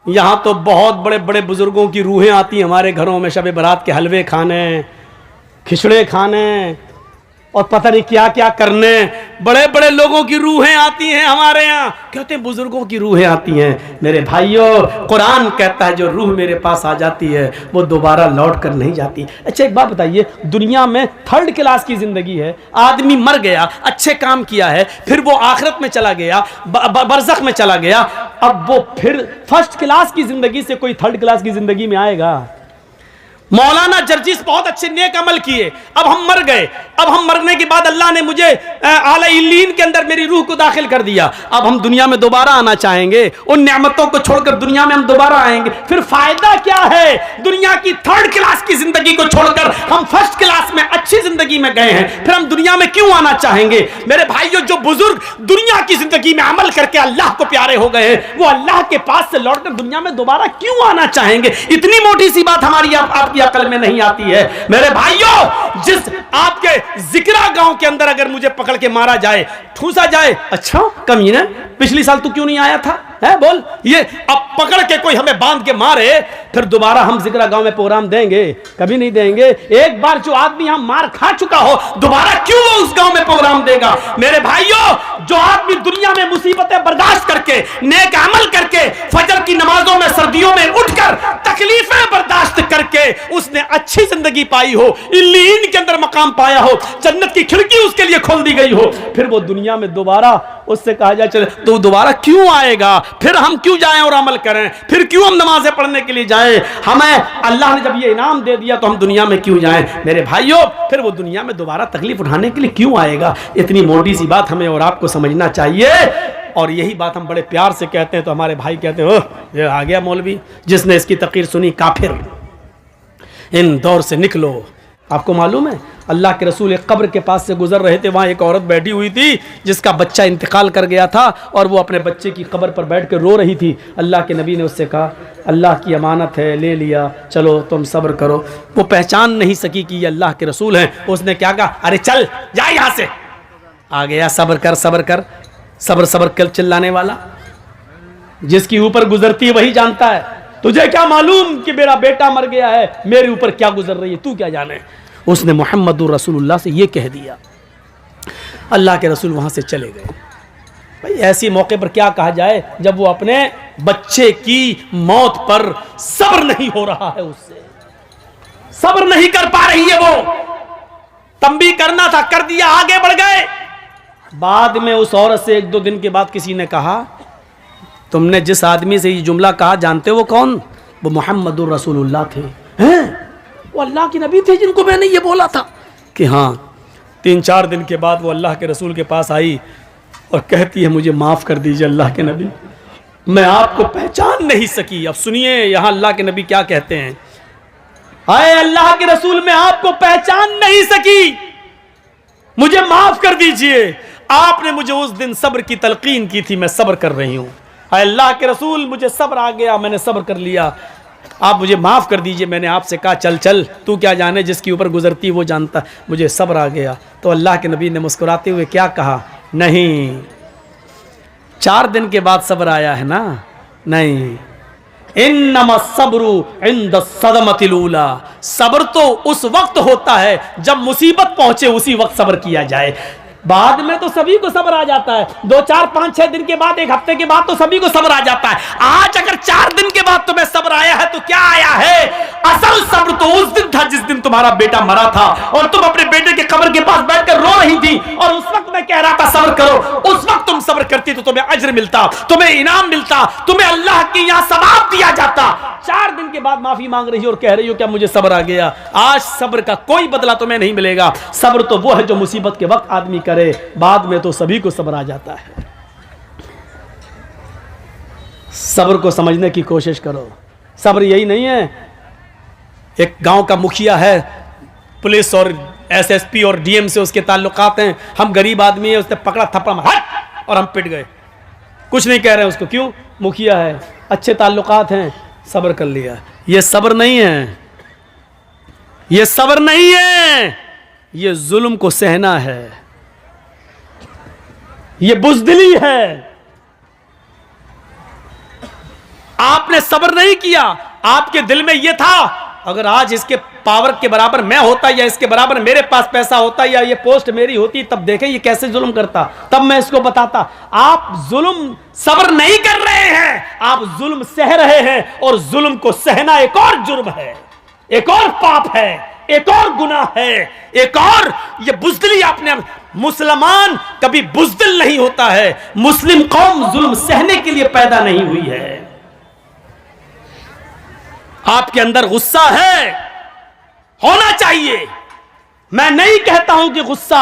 यहाँ तो बहुत बड़े बड़े बुजुर्गों की रूहें आती हैं हमारे घरों में, शब बारात के हलवे खाने, खिचड़े खाने और पता नहीं क्या क्या करने। बड़े बड़े लोगों की रूहें आती हैं हमारे यहाँ, कहते हैं बुजुर्गों की रूहें आती हैं। मेरे भाइयों, कुरान कहता है जो रूह मेरे पास आ जाती है वो दोबारा लौट कर नहीं जाती। अच्छा एक बात बताइए, दुनिया में 3rd क्लास की जिंदगी है, आदमी मर गया, अच्छे काम किया है, फिर वो आखिरत में चला गया, बरज़ख में चला गया, अब वो फिर 1st क्लास की जिंदगी से कोई 3rd क्लास की जिंदगी में आएगा? मौलाना जर्जिस बहुत अच्छे नेक अमल किए, अब हम मर गए, अब हम मरने के बाद अल्लाह ने मुझे आला इल्लीन के अंदर मेरी रूह को दाखिल कर दिया, अब हम दुनिया में दोबारा आना चाहेंगे, उन नेमतों को छोड़कर दुनिया में हम दोबारा आएंगे, फिर फायदा क्या है? दुनिया की 3rd क्लास की जिंदगी को छोड़कर हम 1st क्लास में अच्छी जिंदगी में गए हैं, फिर हम दुनिया में क्यों आना चाहेंगे? मेरे भाइयों, जो बुजुर्ग दुनिया की जिंदगी में अमल करके अल्लाह को प्यारे हो गए हैं, वो अल्लाह के पास से लौटकर दुनिया में दोबारा क्यों आना चाहेंगे? इतनी मोटी सी बात हमारी आपकी अकल में नहीं आती है। मेरे भाइयों, जिस आपके जिक्रा गांव के अंदर अगर मुझे पकड़ के मारा जाए, ठूसा जाए, अच्छा कमीने पिछली साल तू क्यों नहीं आया था, है बोल, ये अब पकड़ के कोई हमें बांध के मारे, फिर दोबारा हम जिक्रा गांव में प्रोग्राम देंगे? कभी नहीं देंगे। एक बार जो आदमी हम मार खा चुका हो, दोबारा क्यों वो उस गांव में प्रोग्राम देगा? मेरे भाइयों, जो आदमी दुनिया में मुसीबतें बर्दाश्त करके, नेक अमल करके, फजर की नमाजों में सर्दियों में उठकर तकलीफें बर्दाश्त करके उसने अच्छी जिंदगी पाई हो, इल्लीन के अंदर मकाम पाया हो, जन्नत की खिड़की उसके लिए खोल दी गई हो, फिर वो दुनिया में दोबारा उससे कहा जाए चले तो दोबारा क्यों आएगा? फिर हम क्यों जाएं और अमल करें? फिर क्यों हम नमाजें पढ़ने के लिए जाएं? हमें अल्लाह ने जब ये इनाम दे दिया तो हम दुनिया में क्यों जाएं? मेरे भाइयों, फिर वो दुनिया में दोबारा तकलीफ उठाने के लिए क्यों आएगा? इतनी मोटी सी बात हमें और आपको समझना चाहिए। और यही बात हम बड़े प्यार से कहते हैं तो हमारे भाई कहते हैं, ओह ये आ गया मौलवी, जिसने इसकी तकरीर सुनी काफिर, इन दौर से निकलो। आपको मालूम है, अल्लाह के रसूल एक कब्र के पास से गुजर रहे थे, वहाँ एक औरत बैठी हुई थी जिसका बच्चा इंतकाल कर गया था और वो अपने बच्चे की कब्र पर बैठ कर रो रही थी। अल्लाह के नबी ने उससे कहा, अल्लाह की अमानत है, ले लिया, चलो तुम सब्र करो। वो पहचान नहीं सकी कि ये अल्लाह के रसूल हैं। उसने क्या कहा, अरे चल जा यहाँ से। आ गया, सब्र कर सब्र कर, सब्र सब्र कर चिल्लाने वाला। जिसकी ऊपर गुजरती है वही जानता है। तुझे क्या मालूम कि मेरा बेटा मर गया है, मेरे ऊपर क्या गुजर रही है, तू क्या जाने। उसने मोहम्मदुर रसूलुल्लाह से ये कह दिया। अल्लाह के रसूल वहां से चले गए। भाई ऐसी मौके पर क्या कहा जाए जब वो अपने बच्चे की मौत पर सब्र नहीं हो रहा है, उससे सब्र नहीं कर पा रही है। वो तंबी करना था, कर दिया, आगे बढ़ गए। बाद में उस औरत से 1-2 दिन के बाद किसी ने कहा, तुमने जिस आदमी से ये जुमला कहा जानते हो वो कौन? वो मोहम्मदुर रसूलुल्लाह थे। हैं? वो अल्लाह के नबी थे जिनको मैंने ये बोला था। कि हाँ। 3-4 दिन के बाद वो अल्लाह के रसूल के पास आई और कहती है, मुझे माफ़ कर दीजिए अल्लाह के नबी, मैं आपको पहचान नहीं सकी। अब सुनिए यहाँ अल्लाह के नबी क्या कहते हैं, आए अल्लाह के रसूल, मैं आपको पहचान नहीं सकी, मुझे माफ़ कर दीजिए। आपने मुझे उस दिन सब्र की तलकीन की थी, मैं सब्र कर रही हूँ। अल्लाह के रसूल, मुझे सब्र आ गया, मैंने सब्र कर लिया, आप मुझे माफ़ कर दीजिए। मैंने आपसे कहा चल चल, तू क्या जाने, जिसके ऊपर गुजरती वो जानता, मुझे सब्र आ गया। तो अल्लाह के नबी ने मुस्कुराते हुए क्या कहा, नहीं, 4 दिन के बाद सब्र आया है ना? नहीं, इन्नमा सब्रु इंद सदमतिल ऊला, सब्र तो उस वक्त होता है जब मुसीबत पहुंचे, उसी वक्त सब्र किया जाए। बाद में तो सभी को सब्र आ जाता है, 2, 4, 5, 6 दिन के बाद, 1 हफ्ते के बाद तो सभी को सब्र आ जाता है। आज अगर 4 दिन के बाद तुम्हें सब्र आया है तो क्या आया है? असल सब्र तो उस दिन था जिस दिन तुम्हारा बेटा मरा था और तुम अपने बेटे के कब्र के पास बैठकर रो रही थी और उस वक्त मैं कह रहा था सब्र करो। उस वक्त तुम सब्र करती तो तुम्हें अज्र मिलता, तुम्हें इनाम मिलता, तुम्हें अल्लाह के यहाँ सवाब दिया जाता। 4 दिन के बाद माफी मांग रही हो और कह रही हो क्या मुझे सब्र आ गया। आज सब्र का कोई बदला तुम्हें नहीं मिलेगा। सब्र तो वो है जो मुसीबत के वक्त आदमी करे, बाद में तो सभी को सब्र आ जाता है। सब्र को समझने की कोशिश करो। सब्र यही नहीं है, एक गांव का मुखिया है, पुलिस और एसएसपी और डीएम से उसके ताल्लुकात हैं, हम गरीब आदमी है, उसने पकड़ा थप्पड़ मारा और हम पिट गए, कुछ नहीं कह रहे उसको, क्यों? मुखिया है, अच्छे ताल्लुकात हैं, सब्र कर लिया। ये सब्र नहीं है, ये सब्र नहीं है, ये जुल्म को सहना है, ये बुज़दिली है। आपने सब्र नहीं किया। आपके दिल में यह था अगर आज इसके पावर के बराबर मैं होता या इसके बराबर मेरे पास पैसा होता या ये पोस्ट मेरी होती, तब देखें ये कैसे जुल्म करता, तब मैं इसको बताता। आप जुल्म सब्र नहीं कर रहे हैं, आप जुल्म सह रहे हैं, और जुल्म को सहना एक और जुर्म है, एक और पाप है, एक और गुनाह है, एक और ये बुज़दिली आपने। मुसलमान कभी बुज़दिल नहीं होता है। मुस्लिम कौम जुल्म सहने के लिए पैदा नहीं हुई है। आपके अंदर गुस्सा है, होना चाहिए। मैं नहीं कहता हूं कि गुस्सा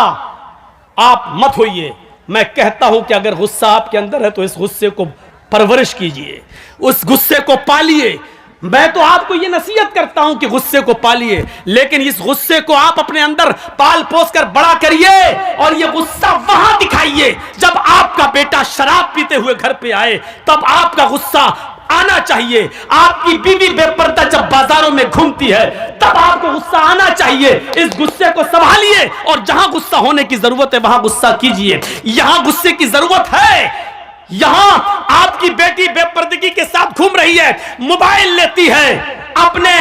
आप मत होइए, मैं कहता हूं कि अगर गुस्सा आपके अंदर है तो इस गुस्से को परवरिश कीजिए, उस गुस्से को पालिए। मैं तो आपको यह नसीहत करता हूं कि गुस्से को पालिए, लेकिन इस गुस्से को आप अपने अंदर पाल पोस कर बड़ा करिए, और यह गुस्सा वहां दिखाइए जब आपका बेटा शराब पीते हुए घर पे आए, तब आपका गुस्सा आना चाहिए। आपकी बीवी बेपर्दा जब बाजारों में घूमती है, तब आपको गुस्सा आना चाहिए। इस गुस्से को संभालिए, और जहां गुस्सा होने की जरूरत है वहां गुस्सा कीजिए। यहां गुस्से की जरूरत है, यहां आपकी बेटी बेपर्दगी के साथ घूम रही है, मोबाइल लेती है, अपने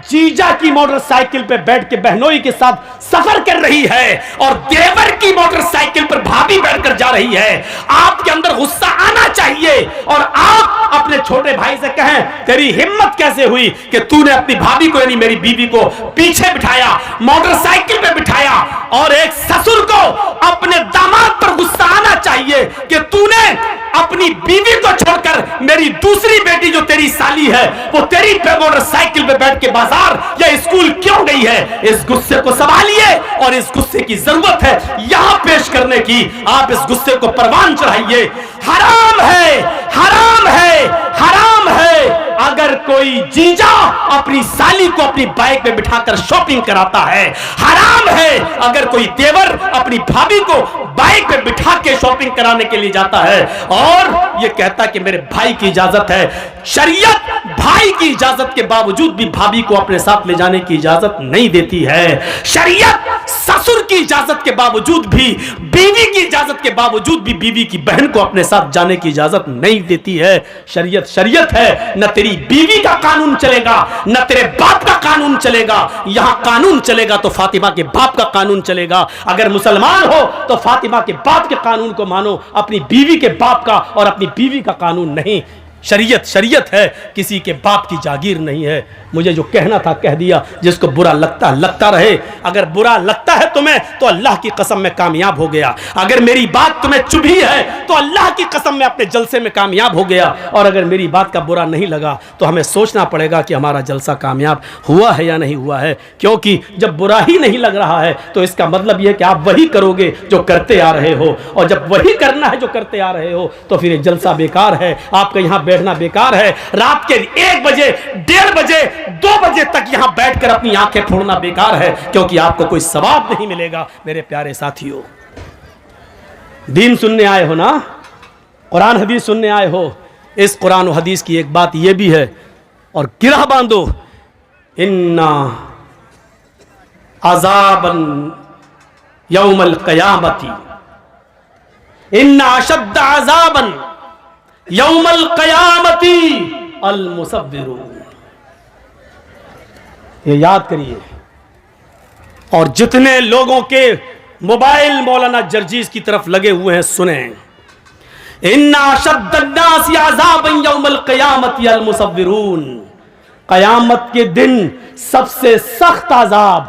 जीजा की मोटरसाइकिल पे बैठ के बहनोई के साथ सफर कर रही है, और देवर की मोटरसाइकिल पर भाभी बैठकर जा रही है। आपके अंदर गुस्सा आना चाहिए, और आप अपने छोटे भाई से कहें, तेरी हिम्मत कैसे हुई कि तूने अपनी भाभी को यानी मेरी बीवी को पीछे बिठाया, मोटरसाइकिल पे बिठाया। और एक ससुर को अपने दामाद पर गुस्सा आना चाहिए कि तूने अपनी बीवी को छोड़कर मेरी दूसरी बेटी जो तेरी साली है वो तेरी मोटरसाइकिल पे बैठ के बाजार या स्कूल क्यों गई है। इस गुस्से को संभालिए, और इस गुस्से की जरूरत है यहां पेश करने की। आप इस गुस्से को परवान चढ़ाइए। हराम है, हराम है, हराम है अगर कोई जीजा अपनी साली को अपनी बाइक में बिठाकर शॉपिंग कराता है। हराम है अगर कोई देवर अपनी भाभी को बाइक में बिठा के शॉपिंग कराने के लिए जाता है, और ये कहता कि मेरे भाई की इजाजत है। शरीयत भाई की इजाजत के बावजूद भी भाभी को अपने साथ ले जाने की इजाजत नहीं देती है। शरीयत ससुर की इजाजत के बावजूद भी, बीवी की इजाजत के बावजूद भी बीवी की बहन को अपने साथ जाने की इजाजत नहीं देती है। शरीयत शरीयत है, न तेरी बीवी का कानून चलेगा न तेरे बाप का कानून चलेगा। यहां कानून चलेगा तो फातिमा के बाप का कानून चलेगा। अगर मुसलमान हो तो फातिमा के बाप के कानून को मानो, अपनी बीवी के बाप का और अपनी बीवी का कानून नहीं। शरीयत शरीयत है, किसी के बाप की जागीर नहीं है। मुझे जो कहना था कह दिया। जिसको बुरा लगता रहे। अगर बुरा लगता है तुम्हें तो अल्लाह की कसम में कामयाब हो गया। अगर मेरी बात तुम्हें चुभी है तो अल्लाह की कसम में अपने जलसे में कामयाब हो गया। और अगर मेरी बात का बुरा नहीं लगा तो हमें सोचना पड़ेगा कि हमारा जलसा कामयाब हुआ है या नहीं हुआ है। क्योंकि जब बुरा ही नहीं लग रहा है तो इसका मतलब यह कि आप वही करोगे जो करते आ रहे हो, और जब वही करना है जो करते आ रहे हो तो फिर जलसा बेकार है, आपका यहां बैठना बेकार है। रात के 1 बजे 1:30 बजे 2 बजे तक यहां बैठकर अपनी आंखें फोड़ना बेकार है, क्योंकि आपको कोई सवाब नहीं मिलेगा। मेरे प्यारे साथियों, दीन सुनने आए हो ना, कुरान हदीस सुनने आए हो। इस कुरान और हदीस की एक बात यह भी है, और गिरह बांधो, इन्ना अज़ाबन यौमल क़यामती, इन्ना अशद्द अज़ाबन यौमल क़यामती अल मुसव्विरून। ये याद करिए। और जितने लोगों के मोबाइल मौलाना जर्जीज की तरफ लगे हुए हैं सुने, इन्ना अशद्दन्नासी अज़ाबन यौमल क़यामती अल मुसव्विरून। क़यामत के दिन सबसे सख्त अज़ाब,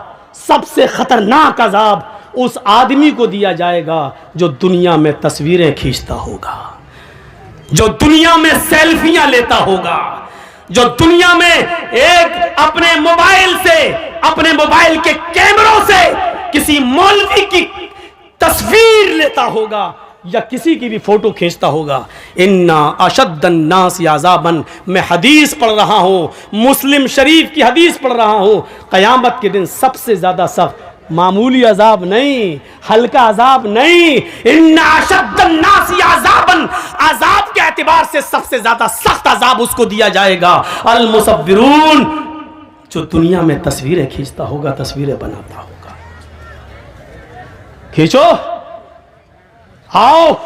सबसे खतरनाक अज़ाब उस आदमी को दिया जाएगा जो दुनिया में तस्वीरें खींचता होगा, जो दुनिया में सेल्फियां लेता होगा, जो दुनिया में एक अपने मोबाइल से, अपने मोबाइल के कैमरों से किसी मौलवी की तस्वीर लेता होगा या किसी की भी फोटो खींचता होगा। इन्ना अशद्दन नास अज़ाबन, मैं हदीस पढ़ रहा हूं, मुस्लिम शरीफ की हदीस पढ़ रहा हूं। क़यामत के दिन सबसे ज्यादा सख्त, मामूली अजाब नहीं, हल्का अजाब नहीं, इन्ना अशद्दन नासी अज़ाबन, अजाब के एतबार से सबसे ज्यादा सख्त अजाब उसको दिया जाएगा। अल मुसव्विरून, जो दुनिया में तस्वीरें खींचता होगा, तस्वीरें बनाता होगा। खींचो, आओ,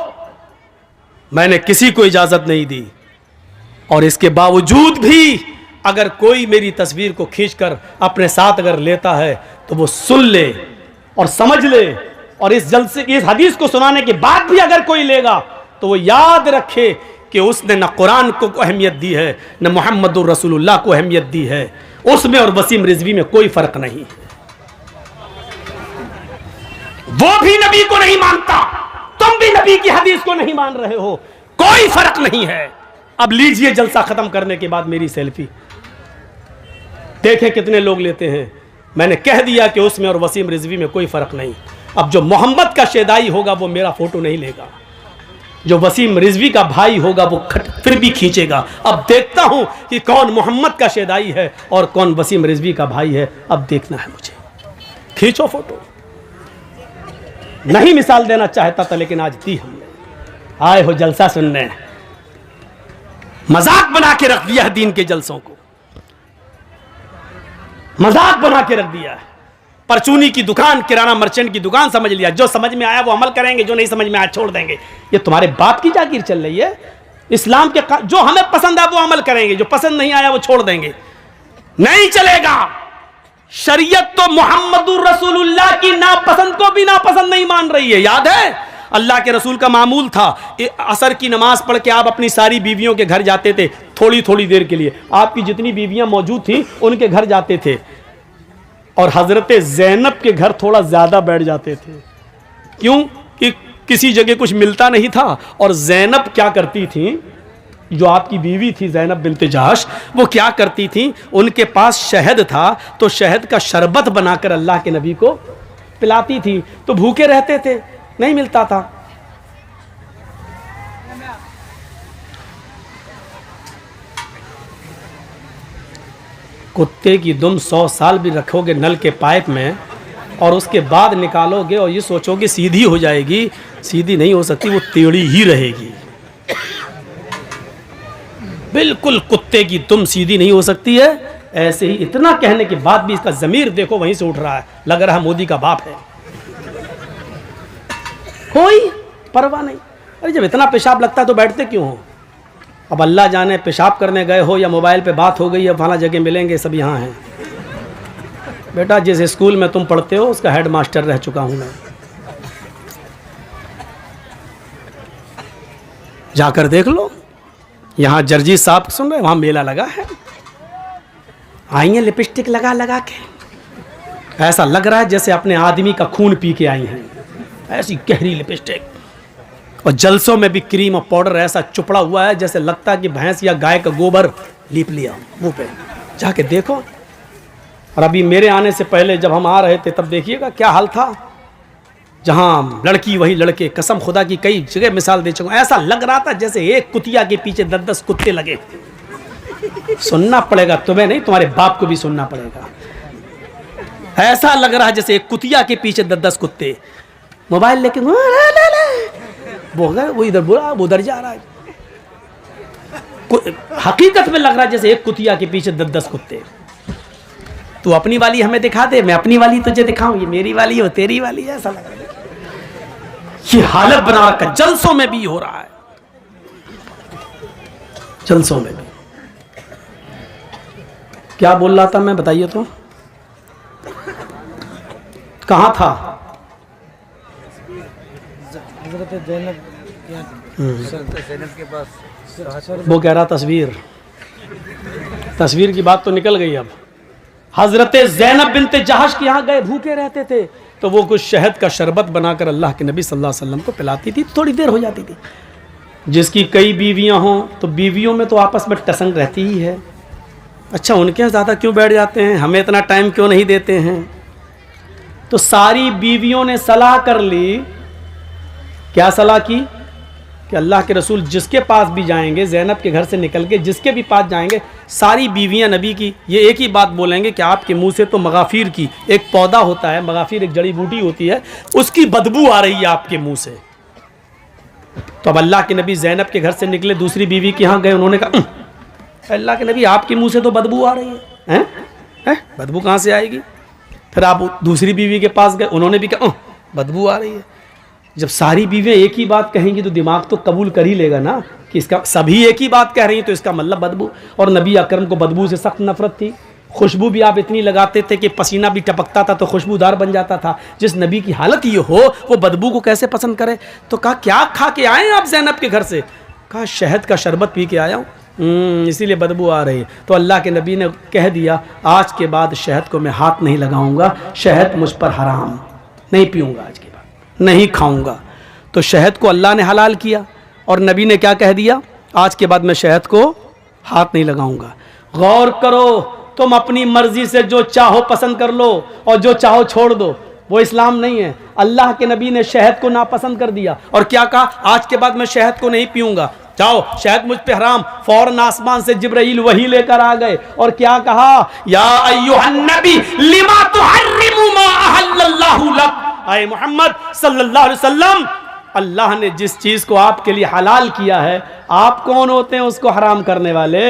मैंने किसी को इजाजत नहीं दी, और इसके बावजूद भी अगर कोई मेरी तस्वीर को खींचकर अपने साथ अगर लेता है तो वो सुन ले और समझ ले, और इस जलसे इस हदीस को सुनाने के बाद भी अगर कोई लेगा तो वो याद रखे कि उसने न कुरान को अहमियत दी है, न मोहम्मदुर रसूलुल्लाह को अहमियत दी है। उसमें और वसीम रिजवी में कोई फर्क नहीं। वो भी नबी को नहीं मानता, तुम भी नबी की हदीस को नहीं मान रहे हो, कोई फर्क नहीं है। अब लीजिए जलसा खत्म करने के बाद मेरी सेल्फी, देखें कितने लोग लेते हैं। मैंने कह दिया कि उसमें और वसीम रिजवी में कोई फर्क नहीं। अब जो मोहम्मद का शेदाई होगा वो मेरा फोटो नहीं लेगा, जो वसीम रिजवी का भाई होगा वो फिर भी खींचेगा। अब देखता हूं कि कौन मोहम्मद का शेदाई है और कौन वसीम रिजवी का भाई है। अब देखना है मुझे, खींचो फोटो। नहीं मिसाल देना चाहता था लेकिन आज दी हमने। आए हो जलसा सुनने, मजाक बना के रख दिया है दीन के जलसों को, मजाक बना के रख दिया है। परचूनी की दुकान, किराना मर्चेंट की दुकान समझ लिया। जो समझ में आया वो अमल करेंगे, जो नहीं समझ में आया छोड़ देंगे। ये तुम्हारे बाप की जागीर चल रही है। इस्लाम के जो हमें पसंद है वो अमल करेंगे, जो पसंद नहीं आया वो छोड़ देंगे। नहीं चलेगा। शरीयत तो मोहम्मदुर रसूलुल्लाह की नापसंद को भी नापसंद नहीं मान रही है। याद है अल्लाह के रसूल का मामूल था, असर की नमाज पढ़ के आप अपनी सारी बीवियों के घर जाते थे, थोड़ी थोड़ी देर के लिए। आपकी जितनी बीवियां मौजूद थी उनके घर जाते थे, और हजरत ज़ैनब के घर थोड़ा ज्यादा बैठ जाते थे। क्यों? कि किसी जगह कुछ मिलता नहीं था। और ज़ैनब क्या करती थी, जो आपकी बीवी थी ज़ैनब बिन्त जहश, वो क्या करती थी, उनके पास शहद था तो शहद का शरबत बनाकर अल्लाह के नबी को पिलाती थी। तो भूखे रहते थे, नहीं मिलता था। कुत्ते की दुम 100 साल भी रखोगे नल के पाइप में और उसके बाद निकालोगे और ये सोचोगे सीधी हो जाएगी, सीधी नहीं हो सकती, वो टेढ़ी ही रहेगी। बिल्कुल कुत्ते की दुम सीधी नहीं हो सकती है। ऐसे ही इतना कहने के बाद भी इसका ज़मीर देखो वहीं से उठ रहा है, लग रहा है मोदी का बाप है। कोई परवाह नहीं। अरे जब इतना पेशाब लगता है तो बैठते क्यों हो? अब अल्लाह जाने पेशाब करने गए हो या मोबाइल पे बात हो गई, अब फला जगह मिलेंगे, सब यहाँ हैं। बेटा जिस स्कूल में तुम पढ़ते हो उसका हेड मास्टर रह चुका हूँ मैं। जाकर देख लो, यहाँ जर्जी साहब सुन रहे, वहाँ मेला लगा है। आई हैं लिपस्टिक लगा लगा के, ऐसा लग रहा है जैसे अपने आदमी का खून पी के आई हैं, ऐसी गहरी लिपस्टिक। और जलसों में भी क्रीम और पाउडर ऐसा चुपड़ा हुआ है जैसे लगता है कि भैंस या गाय का गोबर लीप लिया मुंह पे। जाके देखो। और अभी मेरे आने से पहले जब हम आ रहे थे तब देखिएगा क्या हाल था। जहाँ लड़की वही लड़के, कसम खुदा की कई जगह मिसाल दे चुका हूं, ऐसा लग रहा था जैसे एक कुतिया के पीछे 10-10 कुत्ते लगे। सुनना पड़ेगा तुम्हें नहीं, तुम्हारे बाप को भी सुनना पड़ेगा। ऐसा लग रहा है जैसे एक कुतिया के पीछे 10-10 कुत्ते। मोबाइल लेके वो इधर बोला, वो उधर जा रहा है। हकीकत में लग रहा है जैसे एक कुतिया के पीछे 10-10 कुत्ते। तू अपनी वाली हमें दिखा दे, मैं अपनी वाली तुझे दिखाऊं, ये मेरी वाली हो तेरी वाली है, ऐसा लग रहा है। ये हालत बना रखा, जलसों में भी हो रहा है, जलसों में भी। क्या बोल रहा था मैं, बताइए तो, कहां था? हज़रत ज़ैनब के पास। वो कह रहा तस्वीर की बात तो निकल गई। अब हजरत ज़ैनब बिन्त जहश के यहाँ गए, भूखे रहते थे, तो वो कुछ शहद का शरबत बनाकर अल्लाह के नबी सल्लल्लाहु अलैहि वसल्लम को पिलाती थी। थोड़ी देर हो जाती थी। जिसकी कई बीवियां हों तो बीवियों में तो आपस में टसंग रहती ही है। अच्छा, उनके यहाँ ज़्यादा क्यों बैठ जाते हैं, हमें इतना टाइम क्यों नहीं देते हैं? तो सारी बीवियों ने सलाह कर ली। क्या सलाह की? कि अल्लाह के रसूल जिसके पास भी जाएंगे, ज़ैनब के घर से निकल के जिसके भी पास जाएंगे, सारी बीवियां नबी की ये एक ही बात बोलेंगे कि आपके मुंह से तो मगाफिर की एक पौधा होता है, मगाफिर एक जड़ी बूटी होती है, उसकी बदबू आ रही है आपके मुंह से। तो अब अल्लाह के नबी ज़ैनब के घर से निकले, दूसरी बीवी के यहाँ गए, उन्होंने कहा अल्लाह के नबी आपके मुंह से तो बदबू आ रही है, बदबू कहाँ से आएगी? फिर आप दूसरी बीवी के पास गए, उन्होंने भी कहा बदबू आ रही है। जब सारी बीवियाँ एक ही बात कहेंगी तो दिमाग तो कबूल कर ही लेगा ना कि इसका सभी एक ही बात कह रही हैं तो इसका मतलब बदबू। और नबी अकरम को बदबू से सख्त नफरत थी। खुशबू भी आप इतनी लगाते थे कि पसीना भी टपकता था तो खुशबूदार बन जाता था। जिस नबी की हालत ये हो वो बदबू को कैसे पसंद करे? तो कहा क्या खा के आए आप ज़ैनब के घर से? कहा शहद का शरबत पी के आया हूँ, इसीलिए बदबू आ रही है। तो अल्लाह के नबी ने कह दिया आज के बाद शहद को मैं हाथ नहीं लगाऊंगा, शहद मुझ पर हराम, नहीं पीऊँगा आज के बाद, नहीं खाऊँगा। तो शहद को अल्लाह ने हलाल किया और नबी ने क्या कह दिया? आज के बाद मैं शहद को हाथ नहीं लगाऊंगा। गौर करो, तुम अपनी मर्जी से जो चाहो पसंद कर लो और जो चाहो छोड़ दो, वो इस्लाम नहीं है। अल्लाह के नबी ने शहद को नापसंद कर दिया और क्या कहा? आज के बाद मैं शहद को नहीं पीऊंगा, जाओ शहद मुझ पे हराम। फौरन आसमान से जिब्राइल वही लेकर आ गए और क्या कहा? या अय्युहन नबी लिमा तुहर्रिमु मा अहल्लल्लाहु लक। आए मोहम्मद सल्लल्लाहु अलैहि वसल्लम, अल्लाह ने जिस चीज को आपके लिए हलाल किया है, आप कौन होते हैं उसको हराम करने वाले?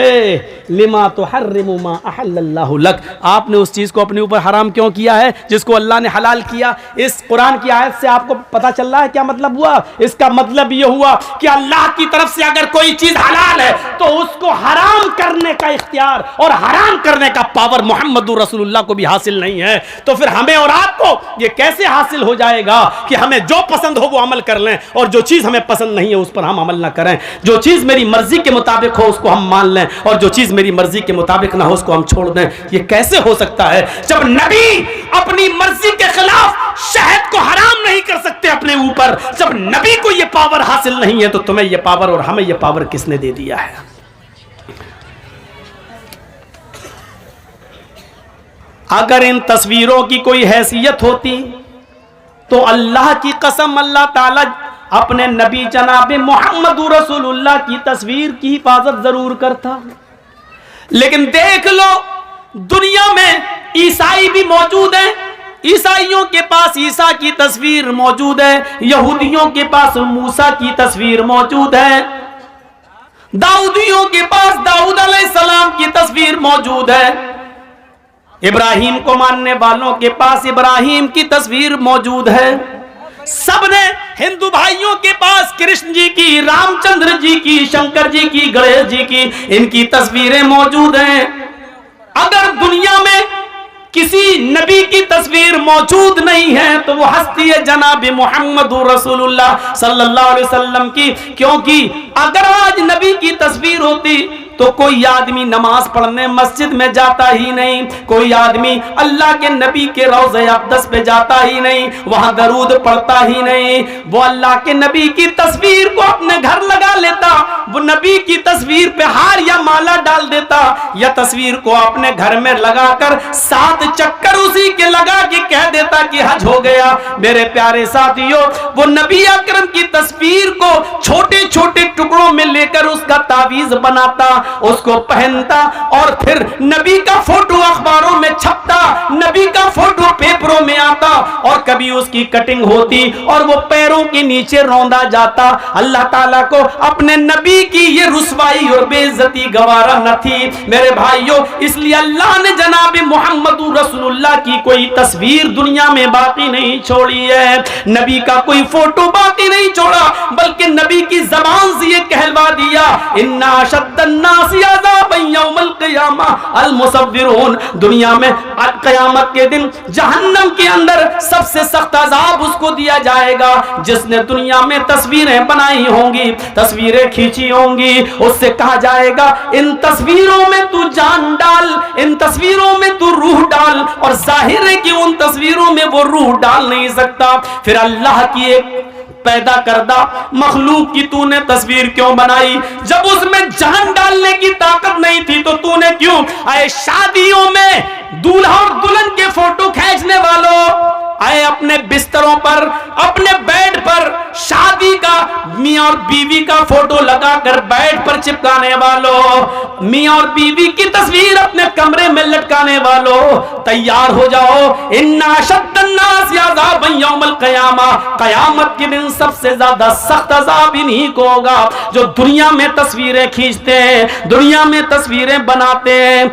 लिमा तुहर्रिमु मा अहल्लल्लाहु लक। आपने उस चीज को अपने ऊपर हराम क्यों किया है जिसको अल्लाह ने हलाल किया? इस कुरान की आयत से आपको पता चल रहा है क्या मतलब हुआ? इसका मतलब यह हुआ कि अल्लाह की तरफ से अगर कोई चीज हलाल है तो उसको हराम करने का इख्तियार और हराम करने का पावर मोहम्मदुर रसूलुल्लाह को भी हासिल नहीं है। तो फिर हमें और आपको ये कैसे हासिल हो जाएगा कि हमें जो पसंद हो वो अमल कर लें और जो चीज हमें पसंद नहीं है उस पर हम अमल ना करें? जो चीज मेरी मर्जी के मुताबिक हो उसको हम मान लें और जो चीज मेरी मर्जी के मुताबिक ना हो उसको हम छोड़ दें। ये कैसे हो सकता है जब नबी अपनी मर्जी के खिलाफ शहद को हराम नहीं कर सकते अपने ऊपर? जब नबी को ये पावर हासिल नहीं है तो तुम्हें ये पावर और हमें ये पावर किसने दे दिया है? अगर इन तस्वीरों की कोई हैसियत होती तो अल्लाह की कसम अल्लाह ताला अपने नबी जनाब मोहम्मद रसूलुल्लाह की तस्वीर की हिफाजत जरूर करता। लेकिन देख लो दुनिया में ईसाई भी मौजूद हैं, ईसाइयों के पास ईसा की तस्वीर मौजूद है, यहूदियों के पास मूसा की तस्वीर मौजूद है, दाऊदियों के पास दाऊद अलैहिस्सलाम की तस्वीर मौजूद है, इब्राहिम को मानने वालों के पास इब्राहिम की तस्वीर मौजूद है। सबने हिंदू भाइयों के पास कृष्ण जी की, रामचंद्र जी की, शंकर जी की, गणेश जी की, इनकी तस्वीरें मौजूद हैं। अगर दुनिया में किसी नबी की तस्वीर मौजूद नहीं है तो वो हस्ती है जनाब मोहम्मद रसूलुल्लाह सल्लल्लाहु अलैहि वसल्लम की। क्योंकि अगर आज नबी की तस्वीर होती तो कोई आदमी नमाज पढ़ने मस्जिद में जाता ही नहीं, कोई आदमी अल्लाह के नबी के रोज़े अक़दस पे जाता ही नहीं, वहां दरूद पढ़ता ही नहीं। वो अल्लाह के नबी की तस्वीर को अपने घर लगा लेता, वो नबी की तस्वीर पे हार या माला डाल देता, या तस्वीर को अपने घर में लगाकर 7 चक्कर उसी के लगा के कह देता कि हज हो गया। मेरे प्यारे साथियों, वो नबी अकरम की तस्वीर को छोटे छोटे टुकड़ों में लेकर उसका तावीज बनाता, उसको पहनता और फिर नबी का फोटो अखबारों में छपता, नबी का फोटो पेपरों में आता और कभी उसकी कटिंग होती और वो पैरों के नीचे रौंदा जाता। अल्लाह ताला को अपने नबी की ये रुसवाई और बेइज्जती गवारा न थी मेरे भाइयों, इसलिए अल्लाह ने जनाब मोहम्मद रसूलुल्लाह की कोई तस्वीर दुनिया में बाकी नहीं छोड़ी है, नबी का कोई फोटो बाकी नहीं छोड़ा, बल्कि नबी की जबान से ये कहलवा दिया, इन्ना अशद्दन्नासी अज़ाबन यौमल क़ियामा अल मुसव्विरून। दुनिया में क़यामत के दिन जहन्नम के अंदर सबसे सख्त अजाब उसको दिया जाएगा जिसने दुनिया में तस्वीरें बनाई होंगी, तस्वीरें खींची होंगी। उससे कहा जाएगा इन तस्वीरों में तू जान डाल, इन तस्वीरों में तू रूह डाल, और जाहिर है कि उन तस्वीरों में वो रूह डाल नहीं सकता। फिर अल्लाह की एक पैदा करदा मखलूक की तूने तस्वीर क्यों बनाई? जब उसमें जान डालने की ताकत नहीं थी तो तूने क्यों? आए शादियों में दूल्हा और दुल्हन के फोटो खींचने वालों, आए अपने बिस्तरों पर, अपने बेड पर शादी का मियां और बीवी का फोटो लगाकर बेड पर चिपकाने वालों, मियां और बीवी की तस्वीर अपने कमरे में लटकाने वालों, तैयार हो जाओ। इन्ना अशद्दन्नासी अज़ाबन यौमल क़ियामा, क़यामत के दिन सबसे ज्यादा सख्त अज़ाब इन्हीं को होगा जो दुनिया में तस्वीरें खींचते हैं, दुनिया में तस्वीरें बनाते हैं।